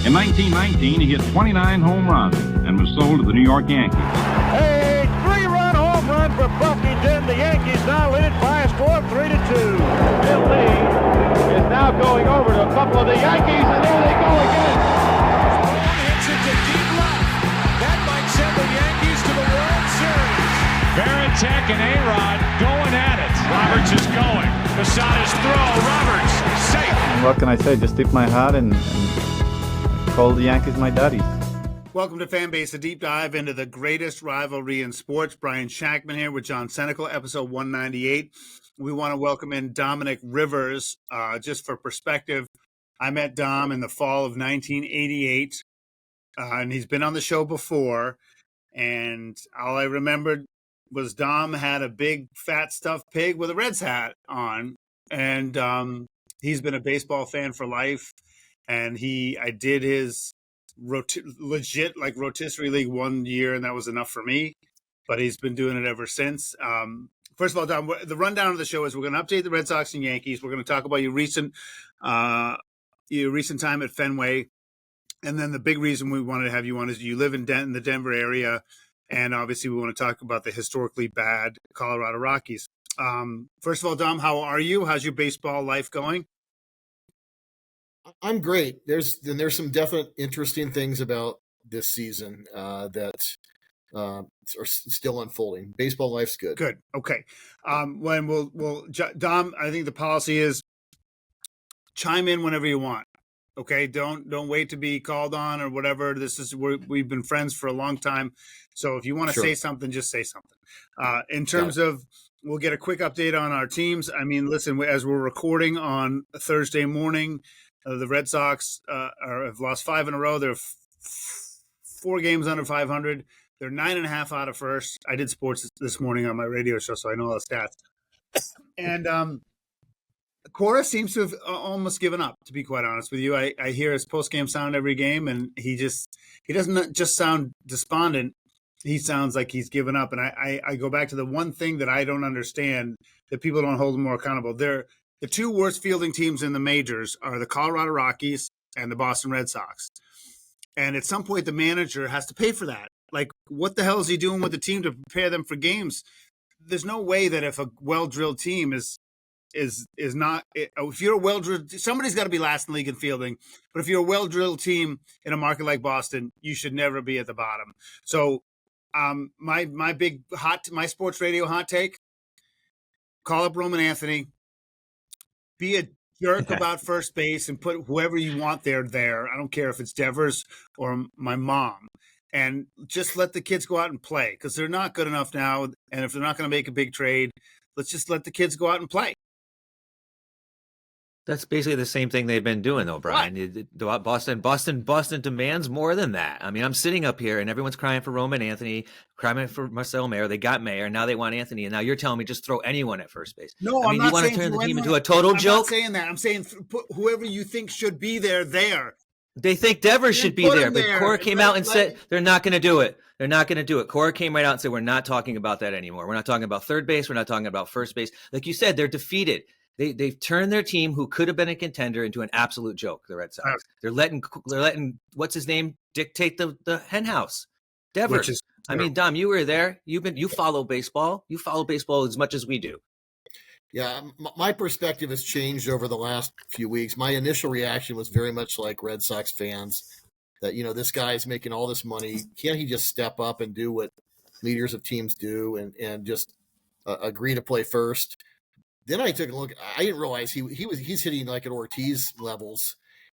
In 1919, he hit 29 home runs and was sold to the New York Yankees. A three-run home run for Buffington. The Yankees now lead it by a score of 3-2. Bill Lee is now going over to a couple of the Yankees, and there they go again. Ball hits it to deep left. That might send the Yankees to the World Series. Varitek and A-Rod going at it. Roberts is going. Posada's throw. Roberts safe. And what can I say? Just tip my hat and call the Yankees my daddy. Welcome to Fanbase, a deep dive into the greatest rivalry in sports. Brian Shackman here with John Senecal, episode 198. We want to welcome in Dominic Rivers. Just for perspective, I met Dom in the fall of 1988, and he's been on the show before. And all I remembered was Dom had a big fat stuffed pig with a Reds hat on, and he's been a baseball fan for life. And I did his legit like rotisserie league 1 year, and that was enough for me. But he's been doing it ever since. First of all, Dom, the rundown of the show is we're going to update the Red Sox and Yankees. We're going to talk about your recent time at Fenway, and then the big reason we wanted to have you on is you live in the Denver area, and obviously we want to talk about the historically bad Colorado Rockies. First of all, Dom, how are you? How's your baseball life going? I'm great. There's some definite interesting things about this season that are still unfolding. Baseball life's good. Good. Okay. When Dom, I think the policy is chime in whenever you want. Okay. Don't wait to be called on or whatever. We've been friends for a long time. So if you want to say something, just say something. In terms of, we'll get a quick update on our teams. I mean, listen, as we're recording on a Thursday morning, the Red Sox have lost 5 in a row. They're 4 games under 500. They're 9.5 out of first. I did sports this morning on my radio show, so I know all the stats. And Cora seems to have almost given up, to be quite honest with you. I hear his post-game sound every game, and he doesn't just sound despondent. He sounds like he's given up. And I go back to the one thing that I don't understand, that people don't hold him more accountable. The 2 worst fielding teams in the majors are the Colorado Rockies and the Boston Red Sox. And at some point, the manager has to pay for that. Like, what the hell is he doing with the team to prepare them for games? There's no way that if a well-drilled team is not – if you're a well-drilled – somebody's got to be last in the league in fielding. But if you're a well-drilled team in a market like Boston, you should never be at the bottom. So my sports radio hot take, call up Roman Anthony, be a jerk about first base and put whoever you want there. I don't care if it's Devers or my mom. And just let the kids go out and play, because they're not good enough now. And if they're not going to make a big trade, let's just let the kids go out and play. That's basically the same thing they've been doing, though, Brian. Boston demands more than that. I mean, I'm sitting up here and everyone's crying for Roman Anthony, crying for Marcel Mayer. They got Mayer. Now they want Anthony. And now you're telling me just throw anyone at first base. No, I mean, I'm not you want to turn the team into a total joke? I'm not saying that. I'm saying put whoever you think should be there. They think Devers should be there, but Cora came out and said they're not going to do it. They're not going to do it. Cora came right out and said, we're not talking about that anymore. We're not talking about third base. We're not talking about first base. Like you said, they're defeated. They've turned their team, who could have been a contender, into an absolute joke. The Red Sox. They're letting what's his name dictate the hen house. Devers. I mean, Dom, you were there. You follow baseball. You follow baseball as much as we do. Yeah, my perspective has changed over the last few weeks. My initial reaction was very much like Red Sox fans, that this guy's making all this money. Can't he just step up and do what leaders of teams do and just agree to play first? Then I took a look. I didn't realize he's hitting like at Ortiz levels,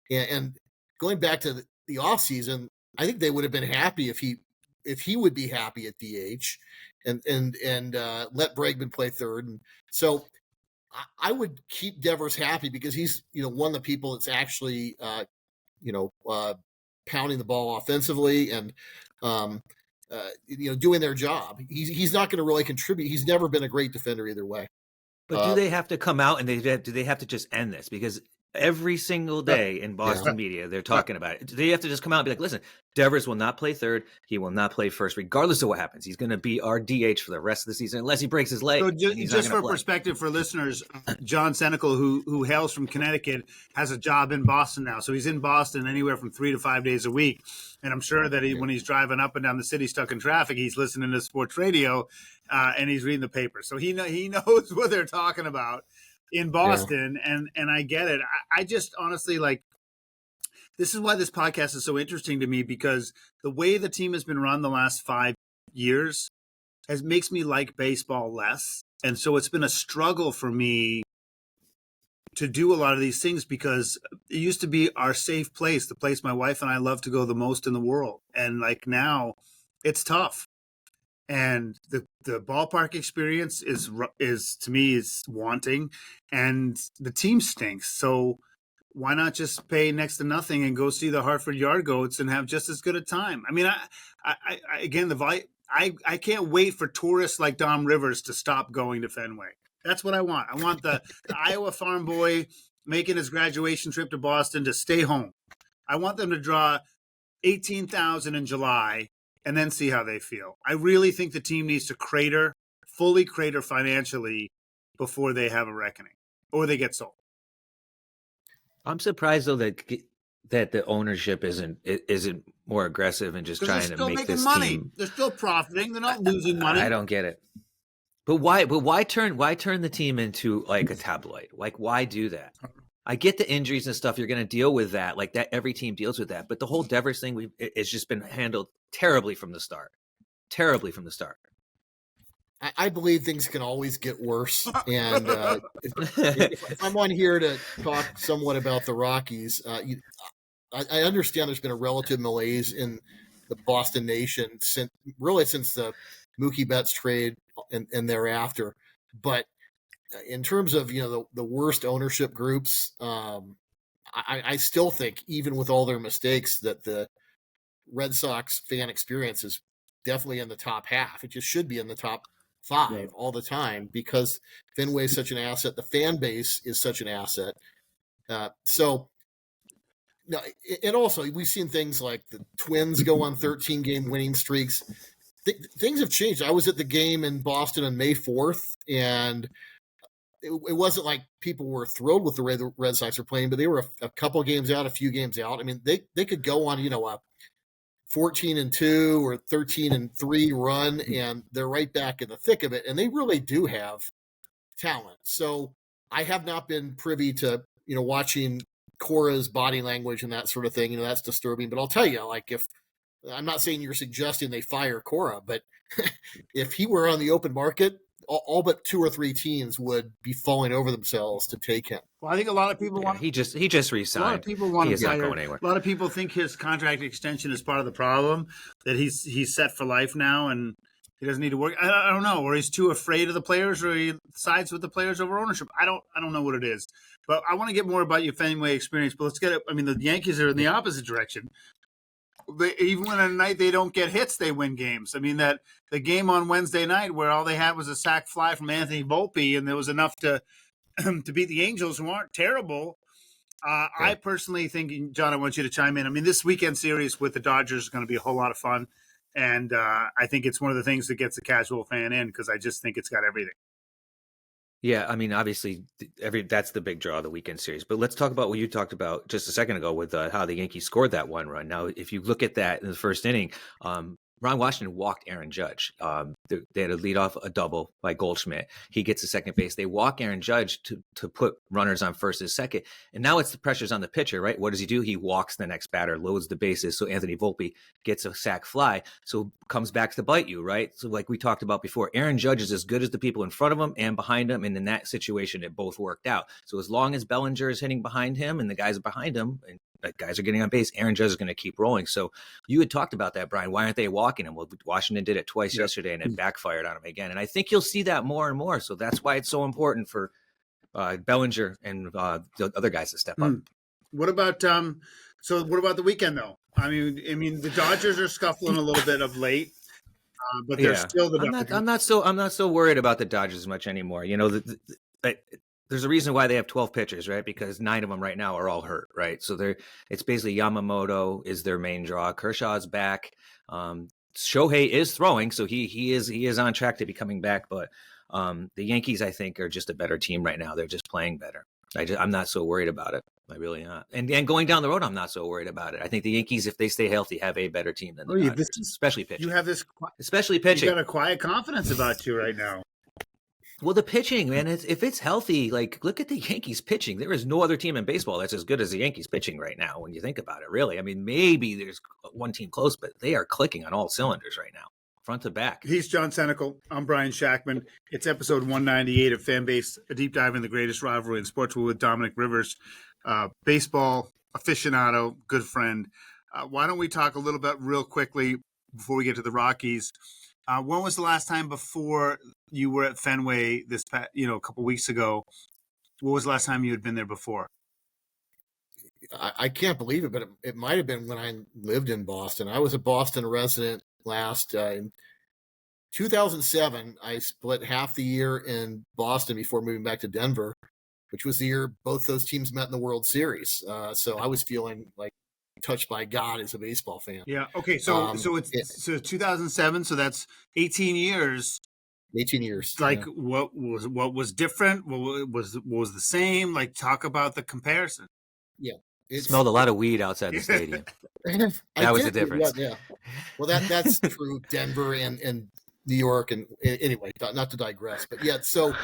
and going back to the offseason, I think they would have been happy if he would be happy at DH, and let Bregman play third. And so I would keep Devers happy, because he's one of the people that's actually pounding the ball offensively and doing their job. He's not going to really contribute. He's never been a great defender either way. But do they have to come out and do they have to just end this? Because Every single day in Boston media, they're talking about it. They have to just come out and be like, listen, Devers will not play third. He will not play first, regardless of what happens. He's going to be our DH for the rest of the season, unless he breaks his leg. So He's just not for play. perspective for listeners, John Senecal, who hails from Connecticut, has a job in Boston now. So he's in Boston anywhere from 3 to 5 days a week. And I'm sure that when he's driving up and down the city stuck in traffic, he's listening to sports radio and he's reading the paper. So he knows what they're talking about in Boston. And I get it. I just honestly, like, this is why this podcast is so interesting to me, because the way the team has been run the last 5 years makes me like baseball less. And so it's been a struggle for me to do a lot of these things, because it used to be our safe place, the place my wife and I love to go the most in the world. And like now it's tough. And the ballpark experience is to me is wanting, and the team stinks. So why not just pay next to nothing and go see the Hartford Yard Goats and have just as good a time? I mean, I again, I can't wait for tourists like Dom Rivers to stop going to Fenway. That's what I want. I want the Iowa farm boy making his graduation trip to Boston to stay home. I want them to draw 18,000 in July and then see how they feel. I really think the team needs to fully crater financially before they have a reckoning or they get sold. I'm surprised though that the ownership isn't more aggressive and just trying to make this money. team. They're still profiting. They're not losing money. I don't get it. But why turn the team into like a tabloid? Like, why do that? I get the injuries and stuff. You're going to deal with that. Like that, every team deals with that. But the whole Devers thing, it's just been handled terribly from the start. I believe things can always get worse. And if I'm on here to talk somewhat about the Rockies, I understand there's been a relative malaise in the Boston nation since the Mookie Betts trade and thereafter. But in terms of the worst ownership groups, I still think, even with all their mistakes, that the Red Sox fan experience is definitely in the top half. It just should be in the top 5 all the time, because Fenway is such an asset. The fan base is such an asset. And also we've seen things like the Twins go on 13-game winning streaks. Things have changed. I was at the game in Boston on May 4th, and it wasn't like people were thrilled with the way the Red Sox were playing, but they were a couple games out, a few games out. I mean, they could go on, a 14-2 or 13-3 run, and they're right back in the thick of it. And they really do have talent. So I have not been privy to, watching Cora's body language and that sort of thing. That's disturbing. But I'll tell you, like, if I'm not saying you're suggesting they fire Cora, but if he were on the open market, all but 2 or 3 teams would be falling over themselves to take him. Well, I think a lot of people want. He just resigned. A lot of people want He's him not fired. going anywhere. A lot of people think his contract extension is part of the problem, that he's set for life now and he doesn't need to work. I don't know, or he's too afraid of the players, or he sides with the players over ownership. I don't know what it is. But I want to get more about your Fenway experience. But let's get it. I mean, the Yankees are in the opposite direction. Even when at night they don't get hits, they win games. I mean, that the game on Wednesday night where all they had was a sac fly from Anthony Volpe, and there was enough to beat the Angels, who aren't terrible. I personally think, John, I want you to chime in. I mean, this weekend series with the Dodgers is going to be a whole lot of fun, and I think it's one of the things that gets the casual fan in, because I just think it's got everything. Yeah, I mean, obviously, that's the big draw of the weekend series. But let's talk about what you talked about just a second ago with how the Yankees scored that one run. Now, if you look at that in the first inning, Ron Washington walked Aaron Judge. They had to lead off a double by Goldschmidt. He gets to second base. They walk Aaron Judge to put runners on first and second. And now it's the pressure's on the pitcher, right? What does he do? He walks the next batter, loads the bases. So Anthony Volpe gets a sac fly. So comes back to bite you, right? So like we talked about before, Aaron Judge is as good as the people in front of him and behind him. And in that situation, it both worked out. So as long as Bellinger is hitting behind him and the guys are behind him, and guys are getting on base, Aaron Judge is going to keep rolling. So you had talked about that, Brian. Why aren't they walking him? Well, Washington did it twice yesterday, and it backfired on him again. And I think you'll see that more and more. So that's why it's so important for Bellinger and the other guys to step up. What about what about the weekend, though? I mean, the Dodgers are scuffling a little bit of late, but they're still the. I'm not so worried about the Dodgers as much anymore. there's a reason why they have 12 pitchers, right? Because 9 of them right now are all hurt, right? So it's basically Yamamoto is their main draw. Kershaw's back. Shohei is throwing, so he is on track to be coming back. But the Yankees, I think, are just a better team right now. They're just playing better. I'm not so worried about it. I really not. And going down the road, I'm not so worried about it. I think the Yankees, if they stay healthy, have a better team than the Dodgers, especially pitching. You have this, especially pitching. You got a quiet confidence about you right now. Well, the pitching, man, if it's healthy, like look at the Yankees pitching. There is no other team in baseball that's as good as the Yankees pitching right now. When you think about it, really, I mean, maybe there's one team close, but they are clicking on all cylinders right now, front to back. He's John Senecal. I'm Brian Shackman. It's episode 198 of Fanbase, a deep dive in the greatest rivalry in sports with Dominic Rivers, baseball aficionado, good friend. Why don't we talk a little bit real quickly before we get to the Rockies? When was the last time before you were at Fenway a couple weeks ago? What was the last time you had been there before? I can't believe it, but it might have been when I lived in Boston. I was a Boston resident last in 2007. I split half the year in Boston before moving back to Denver, which was the year both those teams met in the World Series. So I was feeling like touched by God as a baseball fan. Yeah. Okay. So it's 2007. So that's 18 years. 18 years. Like what was different? What was the same? Like talk about the comparison. Yeah. Smelled a lot of weed outside the stadium. That was the difference. Yeah. Well, that's true. Denver and New York, and anyway, not to digress, but yeah. So,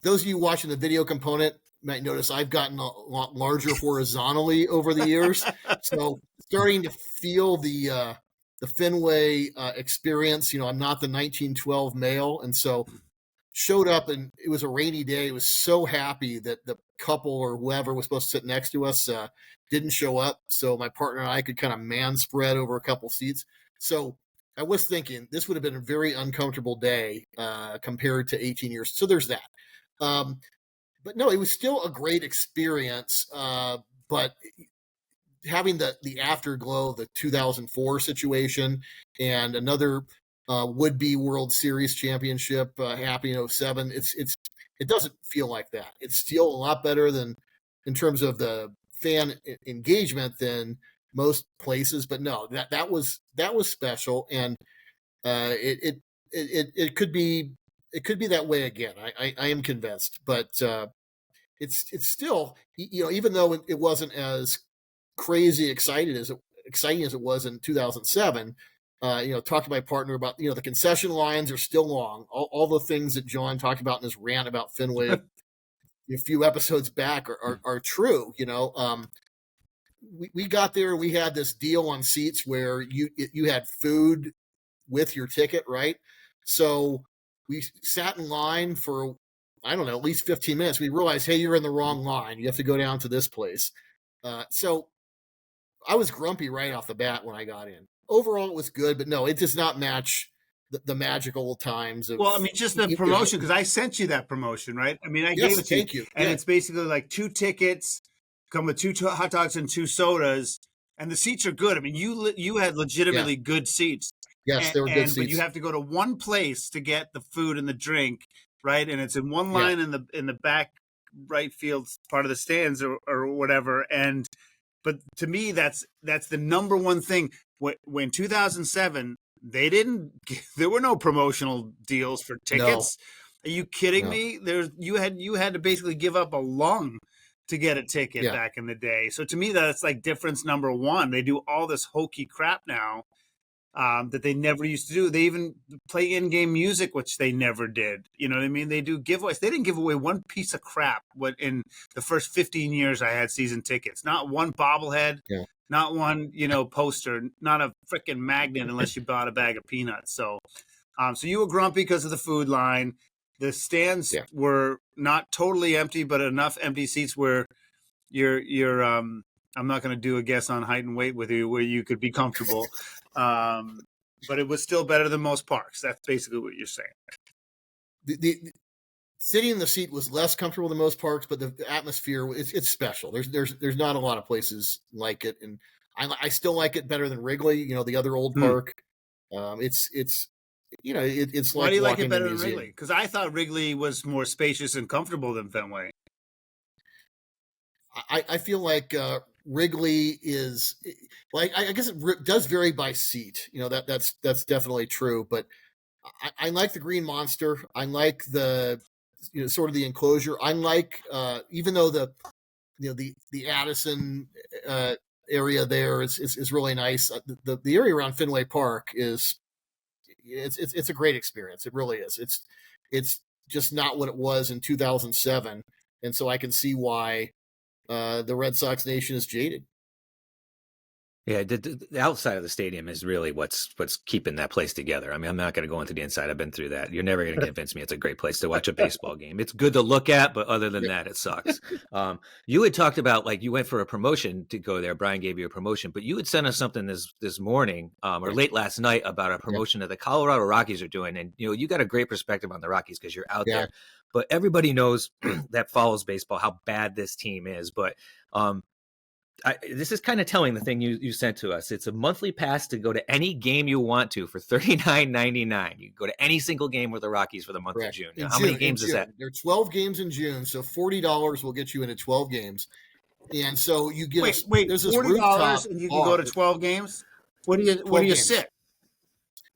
those of you watching the video component might notice I've gotten a lot larger horizontally over the years. So, starting to feel the Fenway experience. I'm not the 1912 male, and so showed up, and it was a rainy day. I was so happy that the couple or whoever was supposed to sit next to us didn't show up, so my partner and I could kind of man spread over a couple seats. So I was thinking this would have been a very uncomfortable day compared to 18 years. So there's that. But no, it was still a great experience. But having the afterglow of the 2004 situation and another would-be World Series championship happening in 07, it doesn't feel like that. It's still a lot better than in terms of the fan engagement than most places, but no, that was special, and it could be that way again. I am convinced, but it's still, even though it wasn't as crazy exciting as it was in 2007. Talked to my partner about, the concession lines are still long. All the things that John talked about in his rant about Fenway a few episodes back are true. We got there, we had this deal on seats where you had food with your ticket, right? So we sat in line for, I don't know, at least 15 minutes. We realized, hey, you're in the wrong line. You have to go down to this place. So I was grumpy right off the bat when I got in. Overall, it was good, but no, it does not match the magical times of. Well, I mean, just the promotion, because I sent you that promotion, right? I mean, I gave it to thank you. And it's basically like 2 tickets, come with 2 hot dogs and 2 sodas, and the seats are good. I mean, you had legitimately good seats. Yes, they were good seats. But you have to go to one place to get the food and the drink, right? And it's in one line in the back right field part of the stands or whatever. But to me, that's the number one thing. When 2007, there were no promotional deals for tickets. No. Are you kidding me? You had to basically give up a lung to get a ticket back in the day. So to me, that's like difference number one. They do all this hokey crap now that they never used to do. They even play in-game music, which they never did. You know what I mean? They do giveaways. They didn't give away one piece of crap in the first 15 years I had season tickets. Not one bobblehead, not one, poster, not a freaking magnet unless you bought a bag of peanuts. So you were grumpy because of the food line. The stands were not totally empty, but enough empty seats where you're I'm not going to do a guess on height and weight with you where you could be comfortable. But it was still better than most parks. That's basically what you're saying. The sitting in the seat was less comfortable than most parks, but the atmosphere, it's special. There's not a lot of places like it, and I still like it better than Wrigley, the other old park. It's it's Why like do you like walking it better to a than museum. Wrigley? Because I thought Wrigley was more spacious and comfortable than Fenway. I feel like Wrigley is like, I guess it does vary by seat. That's definitely true. But I like the Green Monster. I like the sort of the enclosure. I like even though the Addison area there is really nice. The area around Fenway Park it's a great experience. It really is. It's just not what it was in 2007, and so I can see why the Red Sox nation is jaded. Yeah, the outside of the stadium is really what's keeping that place together. I mean, I'm not going to go into the inside. I've been through that. You're never going to convince me it's a great place to watch a baseball game. It's good to look at, but other than that, it sucks. You had talked about, like, you went for a promotion to go there. Brian gave you a promotion, but you had sent us something this morning or late last night about a promotion that the Colorado Rockies are doing. And, you got a great perspective on the Rockies because you're out there. But everybody knows that follows baseball how bad this team is. But this is kind of telling, the thing you sent to us. It's a monthly pass to go to any game you want to for $39.99. You can go to any single game with the Rockies for the month of June. Now, how many games is that? There are 12 games in June, so $40 will get you into 12 games. And so you get there's this $40 and you can go to 12 games. What do you sit?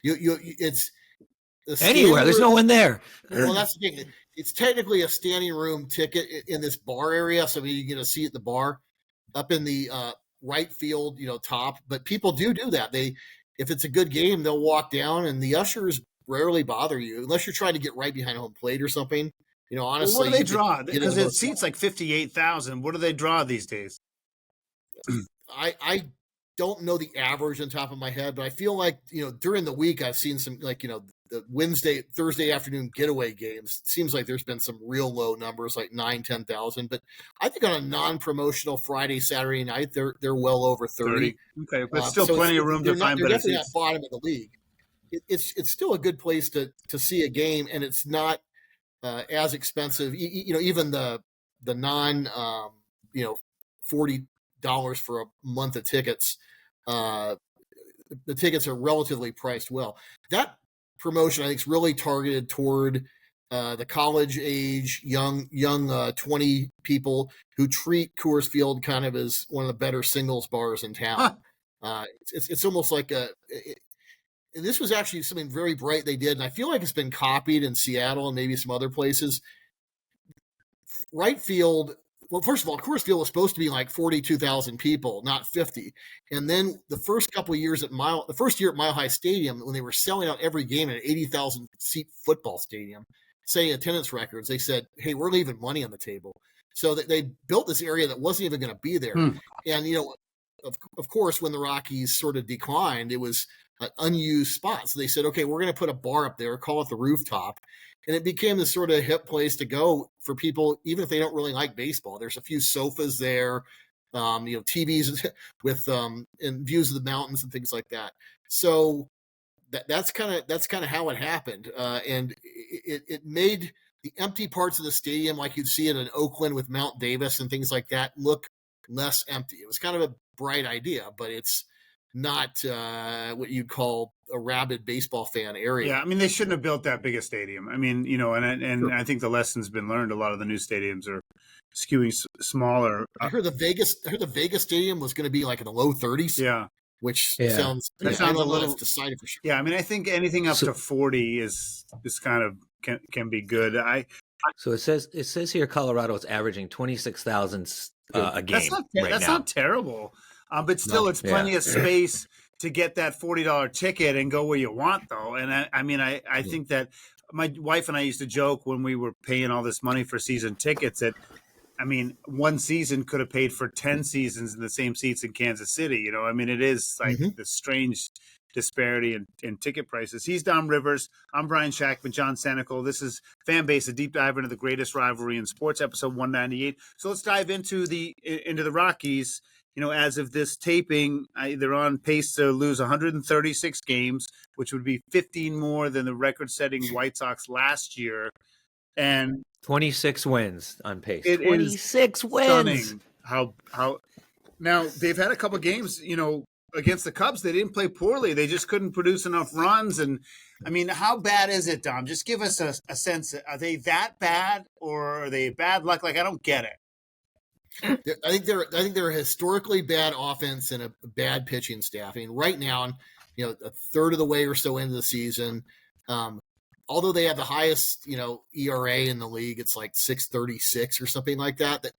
It's anywhere. There's no one there. Well, that's the thing. It's technically a standing room ticket in this bar area, so you get a seat at the bar up in the right field, top. But people do that. If it's a good game, they'll walk down, and the ushers rarely bother you unless you're trying to get right behind home plate or something. Honestly, what do they draw? Because it seats like 58,000. What do they draw these days? I don't know the average on top of my head, but I feel like during the week I've seen some, like, the Thursday afternoon getaway games. It seems like there's been some real low numbers, like 9,000-10,000. But I think on a non-promotional Friday, Saturday night, they're well over 30. Okay, but still plenty of room to find better seats. They're definitely at bottom of the league. It's still a good place to see a game, and it's not as expensive. Even the non $40 for a month of tickets. The tickets are relatively priced well. That promotion, I think, is really targeted toward the college age, young 20 people who treat Coors Field kind of as one of the better singles bars in town. It's almost like and this was actually something very bright they did, and I feel like it's been copied in Seattle and maybe some other places. Right field. Well, first of all, Coors Field was supposed to be like 42,000 people, not 50. And then the first couple of years the first year at Mile High Stadium, when they were selling out every game in an 80,000 seat football stadium, setting attendance records, they said, "Hey, we're leaving money on the table." So they built this area that wasn't even going to be there. And of course, when the Rockies sort of declined, it was an unused spot. So they said, "Okay, we're going to put a bar up there, call it the Rooftop." And it became this sort of hip place to go for people, even if they don't really like baseball. There's a few sofas there, TVs with and views of the mountains and things like that. So that's kind of how it happened, and it made the empty parts of the stadium, like you'd see it in Oakland with Mount Davis and things like that, look less empty. It was kind of a bright idea, but it's not what you'd call a rabid baseball fan area. Yeah, I mean, they shouldn't have built that big a stadium. I mean, and sure. I think the lesson's been learned. A lot of the new stadiums are skewing smaller. I heard the Vegas stadium was going to be like in the low 30s. Yeah, which sounds a little decided for sure. Yeah, I mean, I think anything up to 40 is kind of can be good. So it says here Colorado is averaging 26,000 a game. That's not terrible. But still, it's plenty of space to get that $40 ticket and go where you want, though. And I think that my wife and I used to joke when we were paying all this money for season tickets that, I mean, one season could have paid for 10 seasons in the same seats in Kansas City. I mean, it is like this strange disparity in ticket prices. He's Dom Rivers. I'm Brian Shackman, John Sanical. This is Fanbase, a deep dive into the greatest rivalry in sports, episode 198. So let's dive into the Rockies. As of this taping, they're on pace to lose 136 games, which would be 15 more than the record-setting White Sox last year. And 26 wins on pace. 26 wins. Stunning how now they've had a couple games, against the Cubs, they didn't play poorly. They just couldn't produce enough runs. And I mean, how bad is it, Dom? Just give us a sense. Are they that bad, or are they bad luck? Like, I don't get it. I think they're a historically bad offense and a bad pitching staff. I mean, right now, a third of the way or so into the season, although they have the highest, ERA in the league, it's like 6.36 or something like that. That,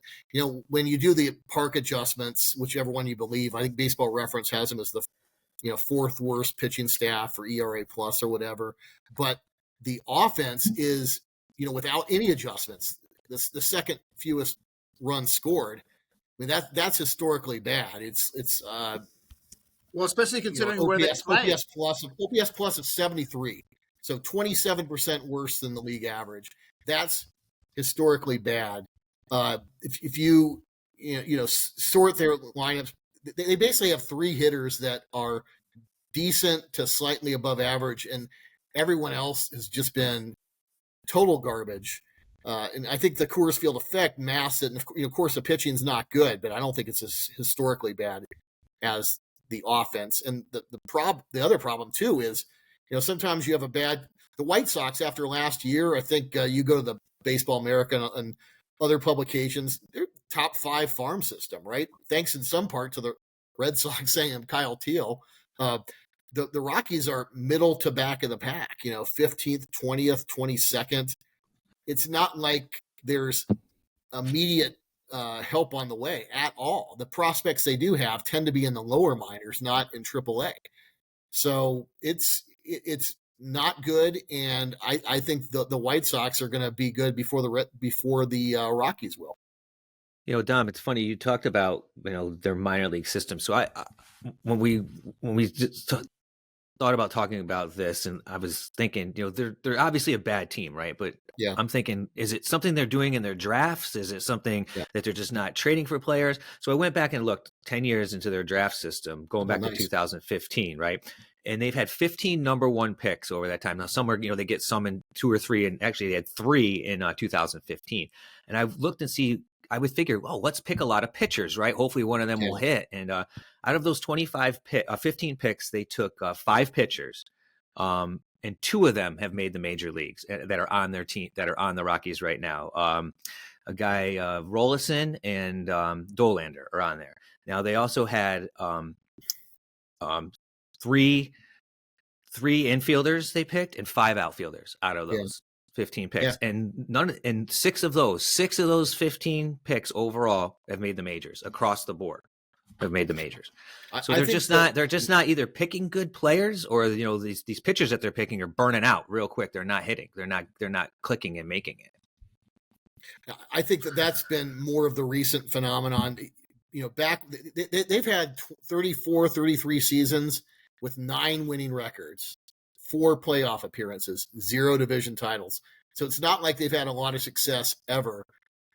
when you do the park adjustments, whichever one you believe, I think Baseball Reference has them as the, fourth worst pitching staff for ERA plus or whatever. But the offense is, without any adjustments, the second fewest runs scored. I mean, that's historically bad. It's well, especially considering where they play. OPS plus of 73. So 27% worse than the league average. That's historically bad. If you sort their lineups, they basically have three hitters that are decent to slightly above average, and everyone else has just been total garbage. And I think the Coors Field effect masks it. And of course, the pitching's not good, but I don't think it's as historically bad as the offense. And the other problem too is, sometimes you have the White Sox after last year. I think you go to the Baseball America and other publications, they're top 5 farm system, right? Thanks in some part to the Red Sox saying Kyle Teal. The Rockies are middle to back of the pack, 15th, 20th, 22nd. It's not like there's immediate help on the way at all. The prospects they do have tend to be in the lower minors, not in AAA. So it's not good, and I think the White Sox are going to be good before the Rockies will. Dom, it's funny you talked about their minor league system. So I when we just thought about talking about this, and I was thinking, they're obviously a bad team, right? But yeah, I'm thinking, is it something they're doing in their drafts? Is it something that they're just not trading for players? So I went back and looked 10 years into their draft system, going back to 2015, right? And they've had 15 number 1 picks over that time. Now, somewhere, they get some in 2 or 3, and actually they had 3 in 2015. And I looked and I would figure, well, let's pick a lot of pitchers, right? Hopefully one of them will hit. And out of those 15 picks, they took 5 pitchers. And 2 of them have made the major leagues that are on their team, that are on the Rockies right now. A guy, Rollison and Dolander are on there. Now, they also had three infielders they picked and 5 outfielders out of those 15 picks. And 6 of those 15 picks overall have made the majors across the board. Have made the majors. So they're just not either picking good players, or these pitchers that they're picking are burning out real quick. They're not hitting. They're not clicking and making it. I think that's been more of the recent phenomenon. They've had 34, 33 seasons with 9 winning records, 4 playoff appearances, 0 division titles. So it's not like they've had a lot of success ever,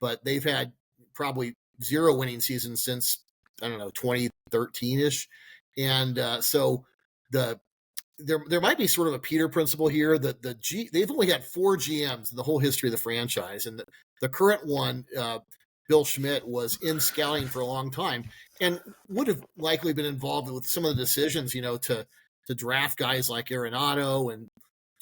but they've had probably 0 winning seasons since, 2013-ish. And so there might be sort of a Peter principle here that they've only had 4 GMs in the whole history of the franchise. And the current one, Bill Schmidt, was in scouting for a long time and would have likely been involved with some of the decisions, to draft guys like Arenado and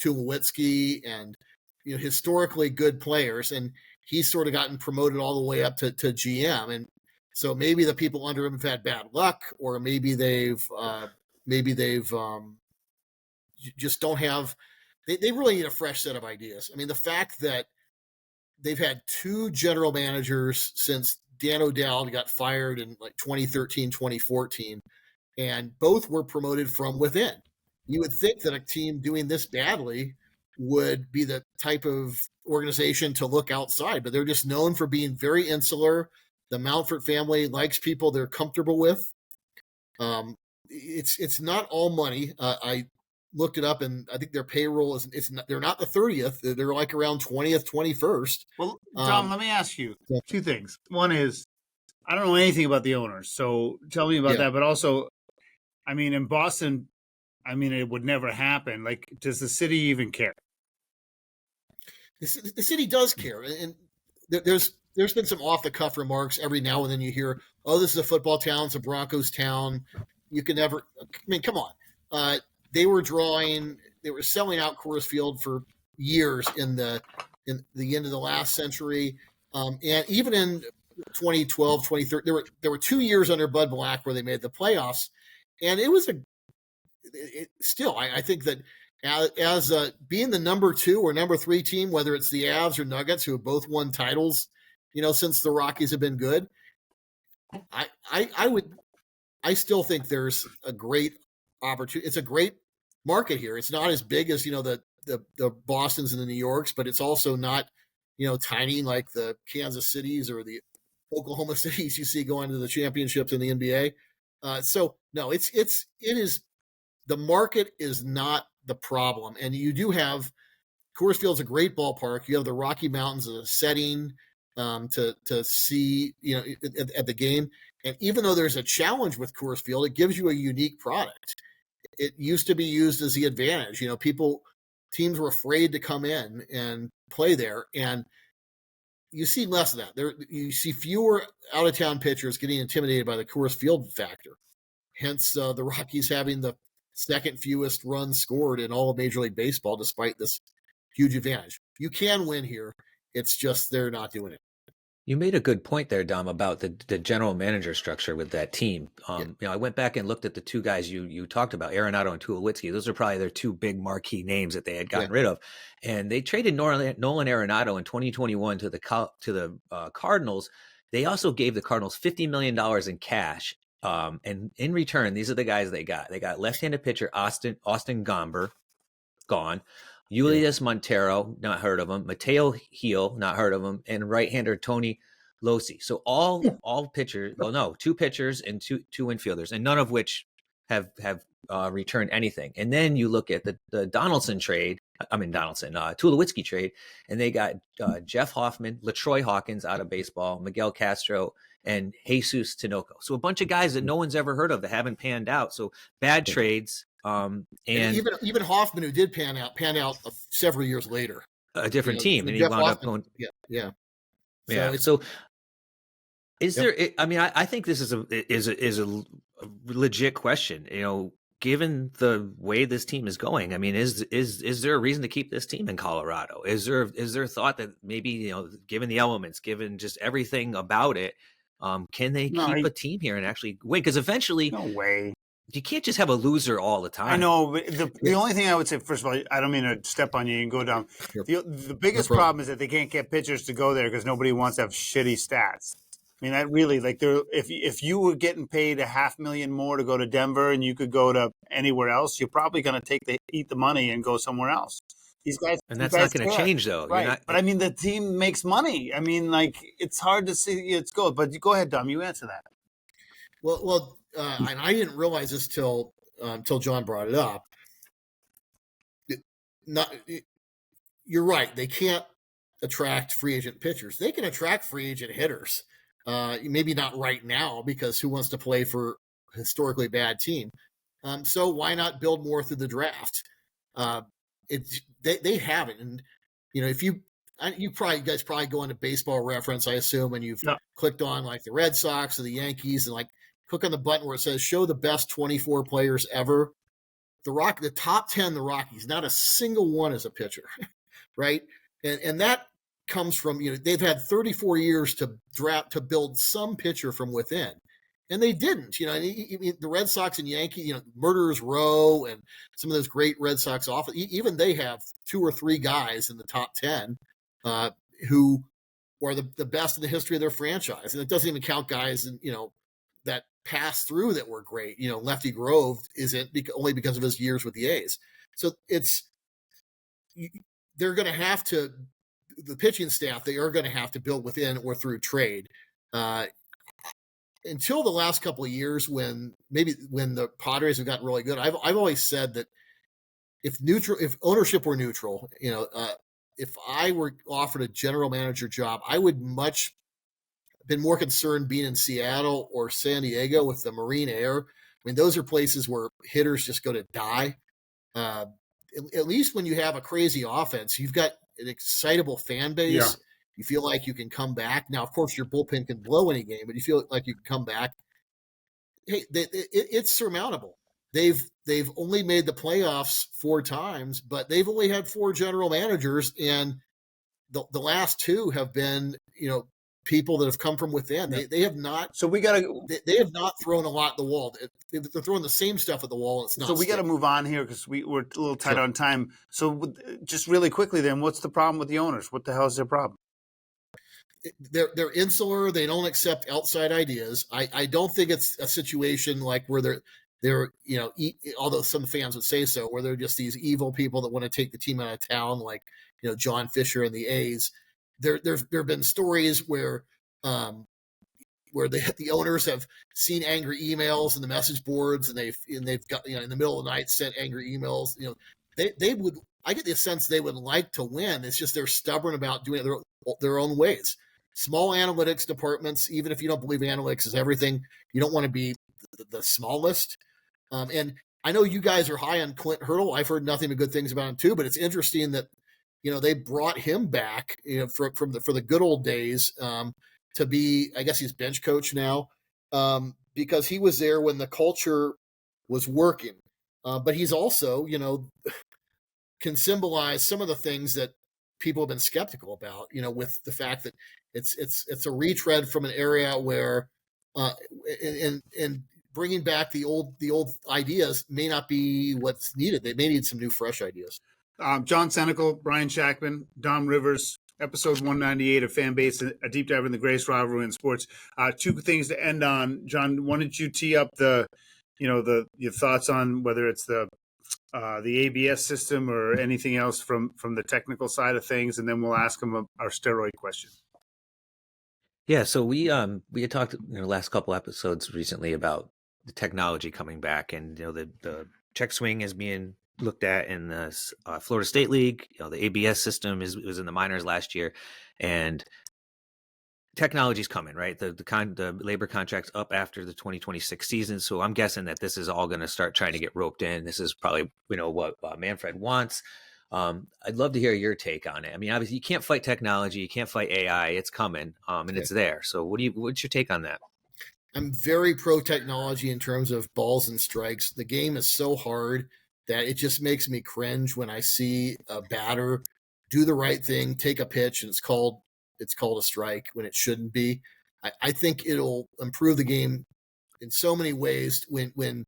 Tulowitzki and, historically good players. And he's sort of gotten promoted all the way up to GM. And so maybe the people under him have had bad luck, or maybe they've just don't have, they really need a fresh set of ideas. I mean, the fact that they've had 2 general managers since Dan O'Dowd got fired in like 2013, 2014, and both were promoted from within. You would think that a team doing this badly would be the type of organization to look outside, but they're just known for being very insular. The Mountford family likes people they're comfortable with. It's not all money. I looked it up, and I think their payroll they're not the 30th. They're like around 20th, 21st. Well, Tom, let me ask you 2 things. One is, I don't know anything about the owners, so tell me about that. But also, I mean, in Boston, it would never happen. Like, does the city even care? The city does care, and there's been some off the cuff remarks every now and then. You hear, "Oh, this is a football town. It's a Broncos town." you can never. I mean, come on. They were selling out Coors Field for years in the end of the last century, and even in 2012, 2013, there were 2 years under Bud Black where they made the playoffs, and it was I think that as being the number 2 or number 3 team, whether it's the Avs or Nuggets, who have both won titles, since the Rockies have been good, I still think there's a great opportunity. It's a great market here. It's not as big as the Bostons and the New Yorks, but it's also not tiny like the Kansas Cities or the Oklahoma Cities you see going to the championships in the NBA. So no, it is the market is not the problem, and you do have Coors Field's a great ballpark. You have the Rocky Mountains as a setting to see at the game, and even though there's a challenge with Coors Field, it gives you a unique product. It used to be used as the advantage. Teams were afraid to come in and play there, and you see less of that. You see fewer out-of-town pitchers getting intimidated by the Coors Field factor. Hence, the Rockies having the second fewest runs scored in all of Major League Baseball, despite this huge advantage. You can win here. It's just they're not doing it. You made a good point there, Dom, about the general manager structure with that team. I went back and looked at the 2 guys you talked about, Arenado and Tulowitzki. Those are probably their 2 big marquee names that they had gotten rid of. And they traded Nolan Arenado in 2021 to the Cardinals. They also gave the Cardinals $50 million in cash. And in return, these are the guys they got. They got left-handed pitcher Austin Gomber, gone. Julius Montero, not heard of him. Mateo Heel, not heard of him. And right-hander Tony Losi. So all pitchers, 2 pitchers and two infielders, and none of which have returned anything. And then you look at the Tulowitzki trade, and they got Jeff Hoffman, LaTroy Hawkins out of baseball, Miguel Castro, and Jesus Tinoco. So a bunch of guys that no one's ever heard of that haven't panned out. So bad trades. And even Hoffman, who did pan out several years later, a different team, and he wound up going. So is there? I mean, I think this is a legit question. Given the way this team is going, I mean, is there a reason to keep this team in Colorado? Is there a thought that maybe given the elements, given just everything about it, can they keep a team here and actually win? Because eventually, no way. You can't just have a loser all the time. I know, but the only thing I would say, first of all, I don't mean to step on you and go down. The biggest problem is that they can't get pitchers to go there because nobody wants to have shitty stats. I mean, that really, if you were getting paid $500,000 more to go to Denver and you could go to anywhere else, you're probably going to eat the money and go somewhere else. These guys, and that's not going to change, though. Right. But I mean, the team makes money. I mean, it's hard to see it's go. But go ahead, Dom. You answer that. Well. And I didn't realize this till John brought it up. You're right. They can't attract free agent pitchers. They can attract free agent hitters. Maybe not right now, because who wants to play for a historically bad team? So why not build more through the draft? They haven't. And if you guys probably go into Baseball Reference, I assume, and you've clicked on like the Red Sox or the Yankees, and click on the button where it says show the best 24 players ever. The top 10, the Rockies, not a single one is a pitcher, right? And that comes from, they've had 34 years to build some pitcher from within. And they didn't, the Red Sox and Yankees, Murderers Row and some of those great Red Sox offense, even they have 2 or 3 guys in the top 10 who are the best in the history of their franchise. And it doesn't even count guys that passed through that were great. Lefty Grove isn't only because of his years with the A's. So they're going to have to, the pitching staff, they are going to have to build within or through trade. Until the last couple of years when the Padres have gotten really good, I've always said that if ownership were neutral, if I were offered a general manager job, I would been more concerned being in Seattle or San Diego with the marine air. I mean, those are places where hitters just go to die. At least when you have a crazy offense, you've got an excitable fan base. Yeah. You feel like you can come back. Now, of course, your bullpen can blow any game, but you feel like you can come back. hey, it's surmountable. They've only made the playoffs 4 times, but they've only had 4 general managers, and the last 2 have been, people that have come from within. They have not. So we got to. They have not thrown a lot at the wall. They're throwing the same stuff at the wall. And it's not. So we got to move on here because we're a little tight on time. So just really quickly, then, what's the problem with the owners? What the hell is their problem? They're insular. They don't accept outside ideas. I don't think it's a situation like where they're although some fans would say so, where they're just these evil people that want to take the team out of town, like John Fisher and the A's. There have been stories where the owners have seen angry emails in the message boards, and they've got in the middle of the night sent angry emails. They would. I get the sense they would like to win. It's just they're stubborn about doing it their own ways. Small analytics departments, even if you don't believe analytics is everything, you don't want to be the smallest. And I know you guys are high on Clint Hurdle. I've heard nothing but good things about him too. But it's interesting that they brought him for the good old days to be. I guess he's bench coach now because he was there when the culture was working. But he's also can symbolize some of the things that people have been skeptical about, with the fact that it's a retread from an area where and bringing back the old ideas may not be what's needed. They may need some new, fresh ideas. John Senecal, Brian Shackman, Dom Rivers, episode 198 of Fanbase, a deep dive in the greatest rivalry in sports. 2 things to end on. John, why don't you tee up your thoughts on whether it's the ABS system or anything else from the technical side of things, and then we'll ask him our steroid question. Yeah, so we had talked in the last couple episodes recently about the technology coming back, and the check swing is being looked at in the Florida State League. The ABS system was in the minors last year, and technology's coming, right? The labor contract's up after the 2026 season, so I'm guessing that this is all going to start trying to get roped in. This is probably what Manfred wants. I'd love to hear your take on it. I mean, obviously you can't fight technology, you can't fight AI. It's coming, and it's there. So what's your take on that? I'm very pro technology in terms of balls and strikes. The game is so hard that it just makes me cringe when I see a batter do the right thing, take a pitch, and it's called a strike when it shouldn't be. I think it'll improve the game in so many ways when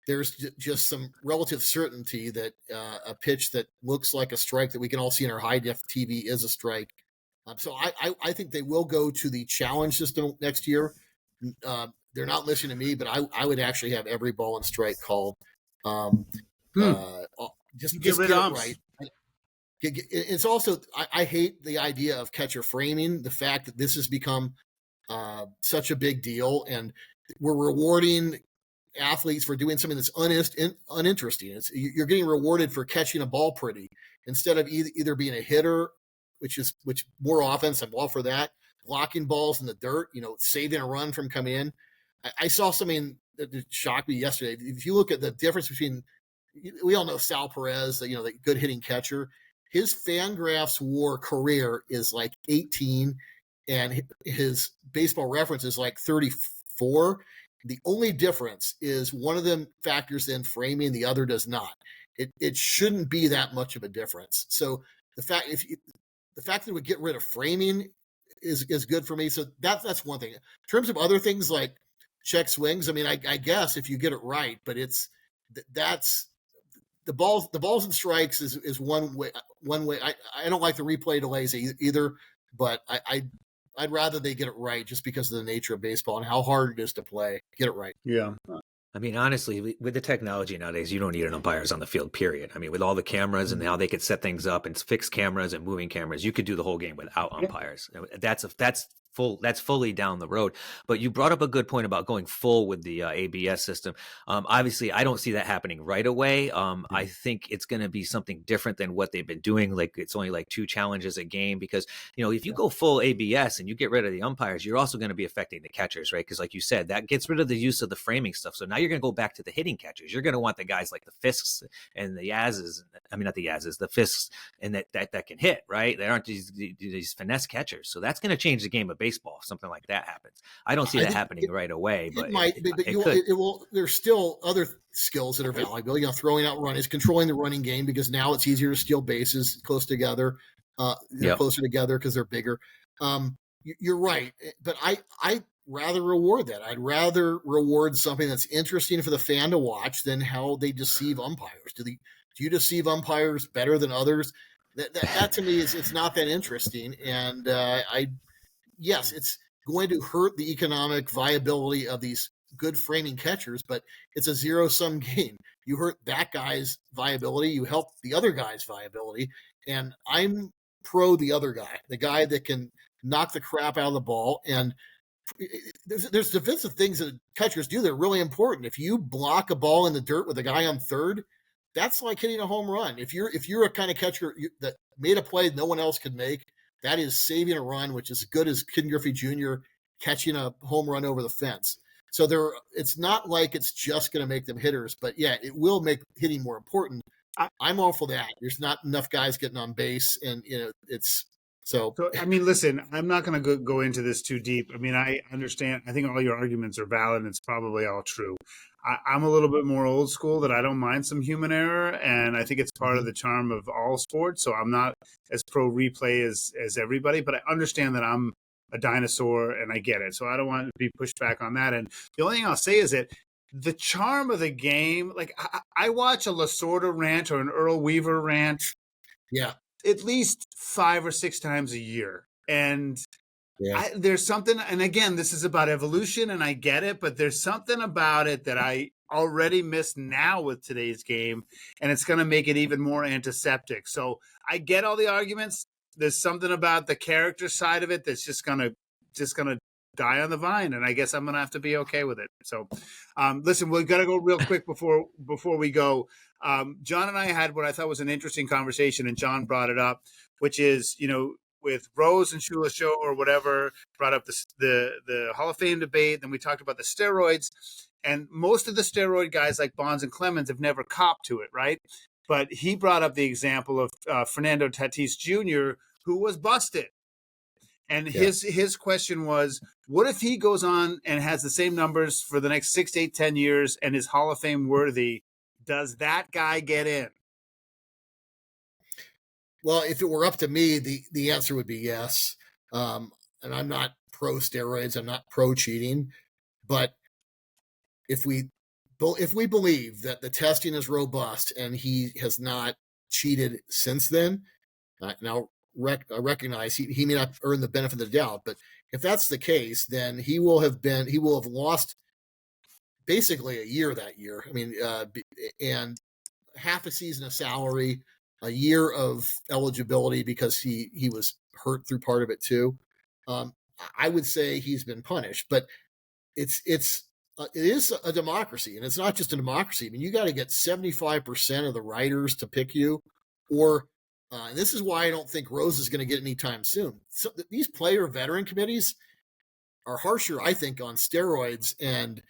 there's just some relative certainty that a pitch that looks like a strike that we can all see in our high def TV is a strike. So I think they will go to the challenge system next year. They're not listening to me, but I would actually have every ball and strike called. Just get rid of it right. It's also I hate the idea of catcher framing. The fact that this has become such a big deal, and we're rewarding athletes for doing something that's uninteresting. You're getting rewarded for catching a ball pretty instead of either being a hitter, which more offense. I'm all for that. Blocking balls in the dirt, saving a run from coming in. I saw something that shocked me yesterday. If you look at the difference between, we all know Sal Perez, the good hitting catcher. His Fangraphs WAR career is like 18, and his Baseball Reference is like 34. The only difference is one of them factors in framing, the other does not. It shouldn't be that much of a difference. So the fact that we get rid of framing is good for me. So that's one thing. In terms of other things like check swings, I mean, I guess if you get it right, but that's the balls and strikes is one way. I don't like the replay delays either, but I'd rather they get it right just because of the nature of baseball and how hard it is to play. Get it right. Yeah. I mean, honestly, with the technology nowadays, you don't need an umpires on the field, period. I mean, with all the cameras and how they could set things up and fixed cameras and moving cameras, you could do the whole game without umpires. That's fully down the road. But you brought up a good point about going full with the ABS system. Obviously, I don't see that happening right away. I think it's going to be something different than what they've been doing. Like it's only like 2 challenges a game because, if you go full ABS and you get rid of the umpires, you're also going to be affecting the catchers, right? Because like you said, that gets rid of the use of the framing stuff. So now you're going to go back to the hitting catchers. You're going to want the guys like the Fisks and the Yazes. I mean, not the Yazes, the Fisks, and that can hit, right? They aren't these finesse catchers. So that's going to change the game of baseball. baseball if something like that happens. I don't see that happening right away, but it might be, but it will. There's still other skills that are valuable. Throwing out runners, controlling the running game, because now it's easier to steal bases close together, closer together because they're bigger. You're right, but I rather reward that. I'd rather reward something that's interesting for the fan to watch than how they deceive umpires. Do you deceive umpires better than others? That to me it's not that interesting. And yes, it's going to hurt the economic viability of these good framing catchers, but it's a zero-sum game. You hurt that guy's viability, you help the other guy's viability, and I'm pro the other guy, the guy that can knock the crap out of the ball. And there's defensive things that catchers do that are really important. If you block a ball in the dirt with a guy on third, that's like hitting a home run. If you're a kind of catcher that made a play no one else could make, that is saving a run, which is as good as Ken Griffey Jr. catching a home run over the fence. So it's not like it's just going to make them hitters, but yeah, it will make hitting more important. I'm all for that. There's not enough guys getting on base, and it's so. I mean, listen, I'm not going to go into this too deep. I mean, I understand. I think all your arguments are valid, and it's probably all true. I'm a little bit more old school that I don't mind some human error, and I think it's part of the charm of all sports. So I'm not as pro replay as everybody, but I understand that I'm a dinosaur and I get it. So I don't want to be pushed back on that. And the only thing I'll say is that the charm of the game, like I watch a Lasorda rant or an Earl Weaver rant, at least 5 or 6 times a year, and there's something, and again, this is about evolution, and I get it, but there's something about it that I already miss now with today's game, and it's going to make it even more antiseptic. So I get all the arguments. There's something about the character side of it that's just gonna die on the vine, and I guess I'm gonna have to be okay with it. So, listen, we've got to go real quick before we go. John and I had what I thought was an interesting conversation, and John brought it up, which is with Rose and Shula Show or whatever, brought up the Hall of Fame debate. Then we talked about the steroids, and most of the steroid guys like Bonds and Clemens have never copped to it, right? But he brought up the example of Fernando Tatis Jr., who was busted. And his question was, what if he goes on and has the same numbers for the next 6, 8, 10 years and is Hall of Fame worthy? Does that guy get in? Well, if it were up to me, the answer would be yes. And I'm not pro steroids. I'm not pro cheating. But if we believe that the testing is robust and he has not cheated since then, now I recognize he may not earn the benefit of the doubt, but if that's the case, then he will have lost basically a year that year. I mean, and half a season of salary, a year of eligibility because he was hurt through part of it too. I would say he's been punished, but it is a democracy, and it's not just a democracy. I mean, you got to get 75% of the writers to pick you, or and this is why I don't think Rose is going to get any time soon. So these player veteran committees are harsher, I think, on steroids and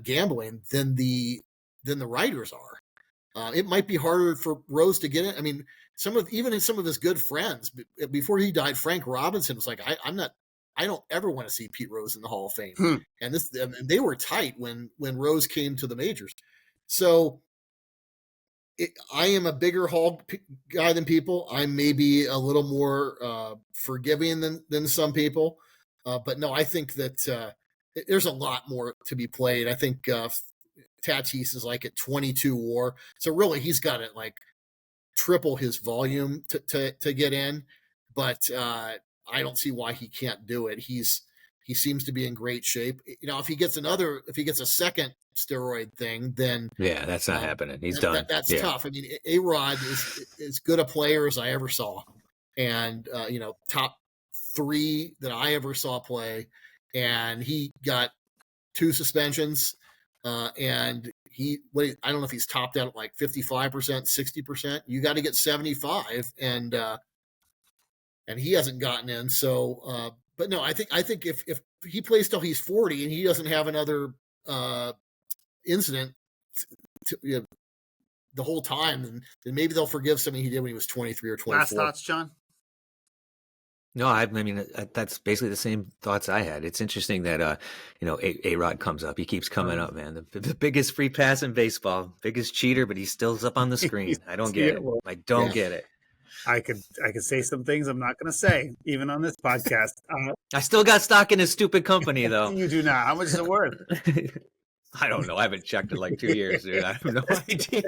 gambling than the writers are. It might be harder for Rose to get it. I mean, even some of his good friends before he died, Frank Robinson was like, I don't ever want to see Pete Rose in the Hall of Fame. And they were tight when Rose came to the majors. So I am a bigger Hall guy than people. I'm maybe a little more forgiving than some people. But no, I think that there's a lot more to be played. I think Tatis is like at 22 WAR. So really he's got to like triple his volume to get in. But I don't see why he can't do it. He seems to be in great shape. If he gets a second steroid thing, then that's not happening. He's done. That's tough. I mean, A-Rod is as good a player as I ever saw, and top 3 that I ever saw play, and he got 2 suspensions, and I don't know if he's topped out at like 55%, 60%. You got to get 75, and he hasn't gotten in. So, but no, I think if he plays till he's 40 and he doesn't have another incident the whole time, then maybe they'll forgive something he did when he was 23 or 24. Last thoughts, John? No, I mean that's basically the same thoughts I had. It's interesting that A-Rod comes up. He keeps coming up, man. The biggest free pass in baseball, biggest cheater, but he still's up on the screen. I don't get it. I don't get it. I could say some things I'm not going to say, even on this podcast. I still got stock in his stupid company, though. You do not. How much is it worth? I don't know. I haven't checked in like 2 years, dude. I have no idea.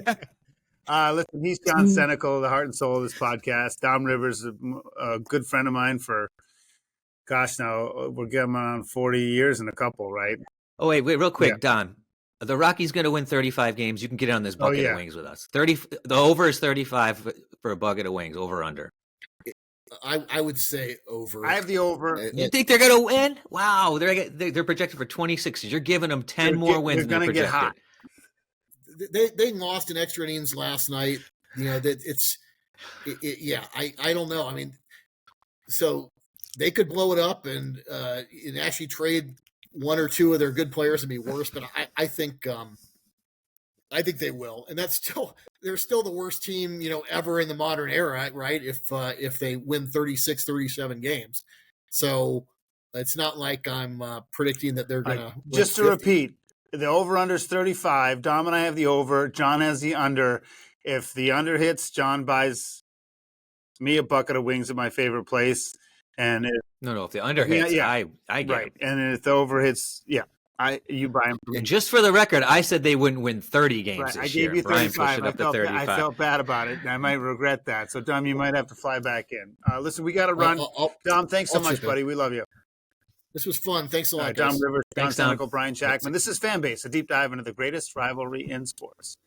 Listen, he's John Senecal, the heart and soul of this podcast. Dom Rivers, a good friend of mine for, gosh, now we're getting on 40 years and a couple, right? Oh, wait, real quick, Don. The Rockies going to win 35 games. You can get on this bucket of wings with us. The over is 35 for a bucket of wings, over under. I would say over. I have the over. You think they're going to win? Wow, they're projected for 26. You're giving them 10 more wins. They're going to get hot. They lost in extra innings last night. I don't know. I mean, so they could blow it up and actually trade one or two of their good players and be worse. But I think they will, and they're still the worst team ever in the modern era, right? If they win 36, 37 games, so it's not like I'm predicting that they're going to. Just to repeat. The over-under is 35. Dom and I have the over. John has the under. If the under hits, John buys me a bucket of wings at my favorite place. And if the under hits, I get right. It. And if the over hits, you buy them. And just for the record, I said they wouldn't win 30 games this year. I gave you 35. Up to 35. I felt bad about it, and I might regret that. So, Dom, you might have to fly back in. Listen, we got to run. Dom, thanks so much, buddy. We love you. This was fun. Thanks a lot, Dom Rivers, John Thanks, Dom. Senecal, Brian Shackman. This is Fan Base, a deep dive into the greatest rivalry in sports.